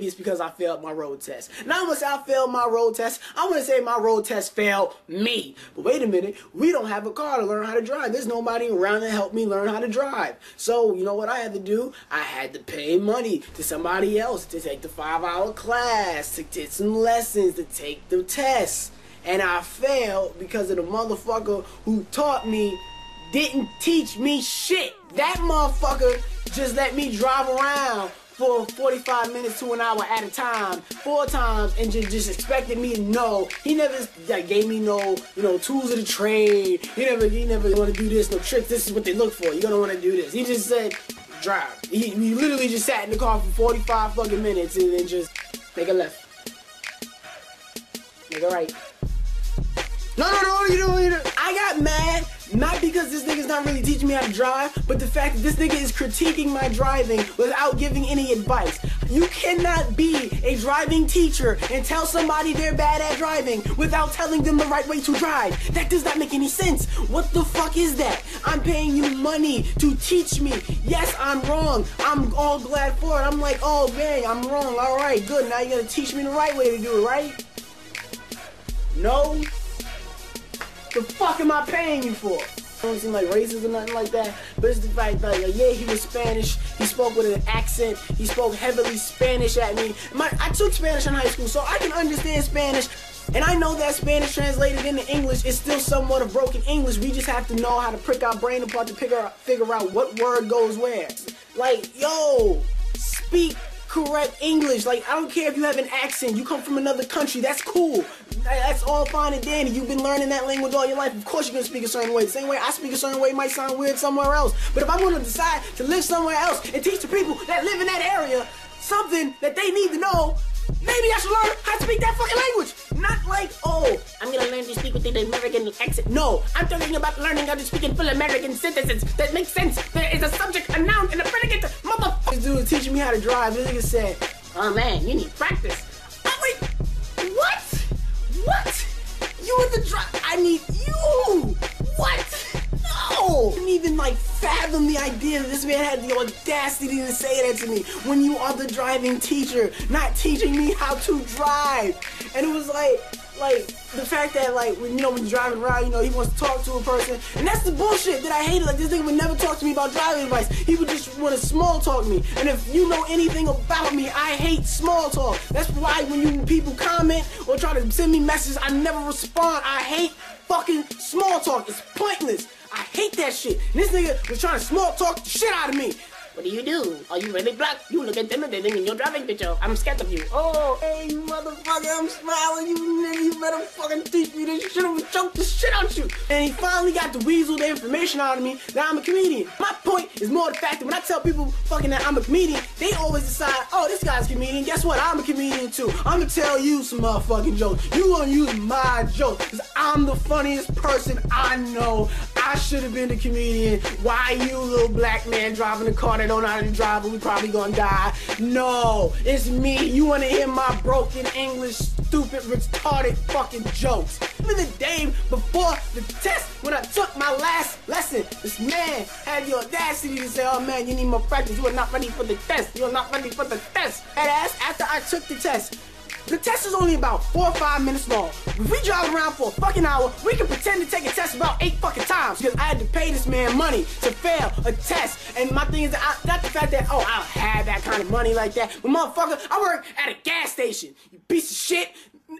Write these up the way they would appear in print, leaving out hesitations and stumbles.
it's because I failed my road test. Now I'm gonna say I failed my road test. I'm gonna say my road test failed me. But wait a minute, we don't have a car to learn how to drive. There's nobody around to help me learn how to drive. So you know what I had to do? I had to pay money to somebody else to take the 5-hour class, to get some lessons, to take the tests. And I failed because of the motherfucker who taught me didn't teach me shit. That motherfucker just let me drive around for 45 minutes to an hour at a time, 4 times, and just expected me to know. He never gave me no, tools of the trade. He never want to do this, no tricks. This is what they look for. You're gonna want to do this. He just said, drive. He literally just sat in the car for 45 fucking minutes and then just make a left, make a right. No, you don't. I got mad, not because this nigga's not really teaching me how to drive, but the fact that this nigga is critiquing my driving without giving any advice. You cannot be a driving teacher and tell somebody they're bad at driving without telling them the right way to drive. That does not make any sense. What the fuck is that? I'm paying you money to teach me. Yes, I'm wrong. I'm all glad for it. I'm like, oh, dang, I'm wrong. All right, good. Now you're gonna teach me the right way to do it, right? No. The fuck am I paying you for? I don't seem like racist or nothing like that, but it's the fact that, yeah, he was Spanish, he spoke with an accent, he spoke heavily Spanish at me. I took Spanish in high school, so I can understand Spanish, and I know that Spanish translated into English is still somewhat of broken English. We just have to know how to prick our brain apart to figure out what word goes where. Like, yo, speak correct English. Like, I don't care if you have an accent, you come from another country, that's cool. That's all fine and dandy. You've been learning that language all your life. Of course you're going to speak a certain way. The same way I speak a certain way might sound weird somewhere else. But if I'm going to decide to live somewhere else and teach the people that live in that area something that they need to know, maybe I should learn how to speak that fucking language. Not like, oh, I'm going to learn to speak with the American accent. No, I'm talking about learning how to speak in full American sentences that make sense. There is a subject, a noun, and a predicate. Motherfucker. This dude teaching me how to drive. This nigga said, oh man, you need practice. I'm like, what? What? You in the drive? I need you. What? No. I didn't even fathom the idea that this man had the audacity to say that to me when you are the driving teacher, not teaching me how to drive. And it was like the fact that when you're driving around, he wants to talk to a person, and that's the bullshit that I hated. Like, this nigga would never talk to me about driving advice. He would just want to small talk me. And if you know anything about me, I hate small talk. That's why when people comment or try to send me messages, I never respond. I hate fucking small talk. It's pointless. I hate that shit. And this nigga was trying to small talk the shit out of me. What do? Are you really black? You look intimidating in your driving picture. I'm scared of you. Oh, hey, motherfucker, I'm smiling. You nigga, you better fucking teach me this shit. I'm gonna choke the shit out you. And he finally got to weasel the information out of me that I'm a comedian. My point is more the fact that when I tell people fucking that I'm a comedian, they always decide, oh, this guy's a comedian. Guess what? I'm a comedian too. I'm gonna tell you some motherfucking jokes. You gonna use my jokes, because I'm the funniest person I know. I should have been the comedian. Why you, little black man, driving a car that don't know how to drive, and we probably gonna die? No, it's me. You wanna hear my broken English, stupid, retarded fucking jokes? Even the day before the test, when I took my last lesson, this man had the audacity to say, oh man, you need more practice. You are not ready for the test. You are not ready for the test. And after I took the test is only about 4 or 5 minutes long. If we drive around for a fucking hour, we can pretend to take a test about 8 fucking times, because I had to pay this man money to fail a test. And my thing is that not the fact that, oh, I don't have that kind of money like that, but motherfucker, I work at a gas station, you piece of shit.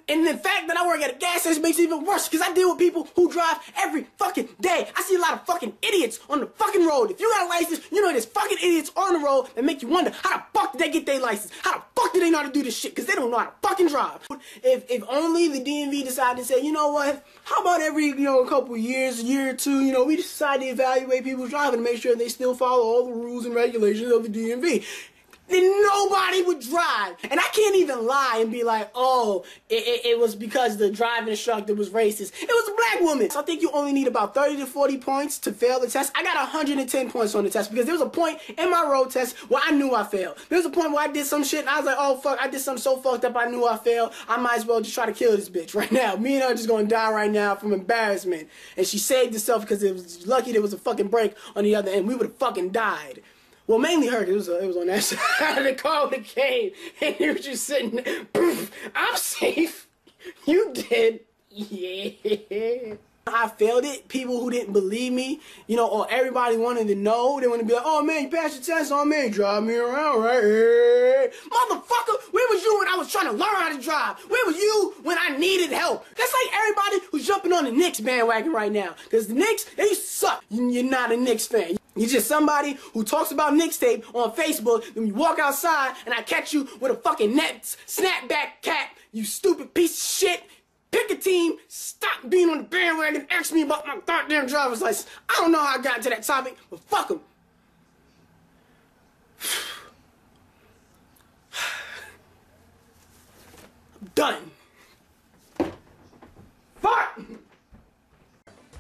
And the fact that I work at a gas station makes it even worse, because I deal with people who drive every fucking day. I see a lot of fucking idiots on the fucking road. If you got a license, you know there's fucking idiots on the road that make you wonder, how the fuck did they get their license? How the fuck do they know how to do this shit? Because they don't know how to fucking drive. If only the DMV decided to say, you know what, how about every, a couple years, a year or two, we decide to evaluate people's driving to make sure they still follow all the rules and regulations of the DMV. Then nobody would drive. And I can't even lie and be like, oh, it was because the driving instructor was racist. It was a black woman. So I think you only need about 30 to 40 points to fail the test. I got 110 points on the test, because there was a point in my road test where I knew I failed. There was a point where I did some shit and I was like, oh fuck, I did something so fucked up I knew I failed. I might as well just try to kill this bitch right now. Me and her are just gonna die right now from embarrassment. And she saved herself because it was lucky there was a fucking break on the other end. We would have fucking died. Well, mainly her, because it was on that side of the car with the cane, and you were just sitting there. I'm safe. You did. Yeah. I failed it. People who didn't believe me, you know, or everybody wanted to know. They want to be like, oh man, you passed your test on me. Drive me around, right? Hey. Motherfucker, where was you when I was trying to learn how to drive? Where was you when I needed help? That's like everybody who's jumping on the Knicks bandwagon right now. Because the Knicks, they suck. You're not a Knicks fan. You're just somebody who talks about Knicks tape on Facebook, and you walk outside and I catch you with a fucking net snapback cap, you stupid piece of shit. Pick a team, stop being on the bandwagon, ask me about my goddamn driver's license. I don't know how I got into that topic, but fuck them. I'm done. Fuck!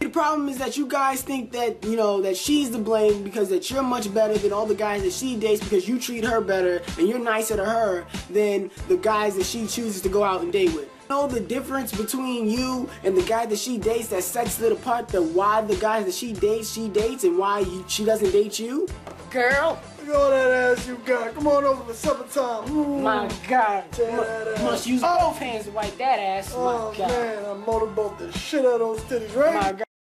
The problem is that you guys think that, you know, that she's to blame because that you're much better than all the guys that she dates because you treat her better and you're nicer to her than the guys that she chooses to go out and date with. Know the difference between you and the guy that she dates that sets it apart, the why the guys that she dates and why she doesn't date you? Girl, look at all that ass you got. Come on over for supper time. Ooh. My God, must use both hands to wipe that ass. Oh my God. Man, I motorboat the shit out of those titties, right? My God.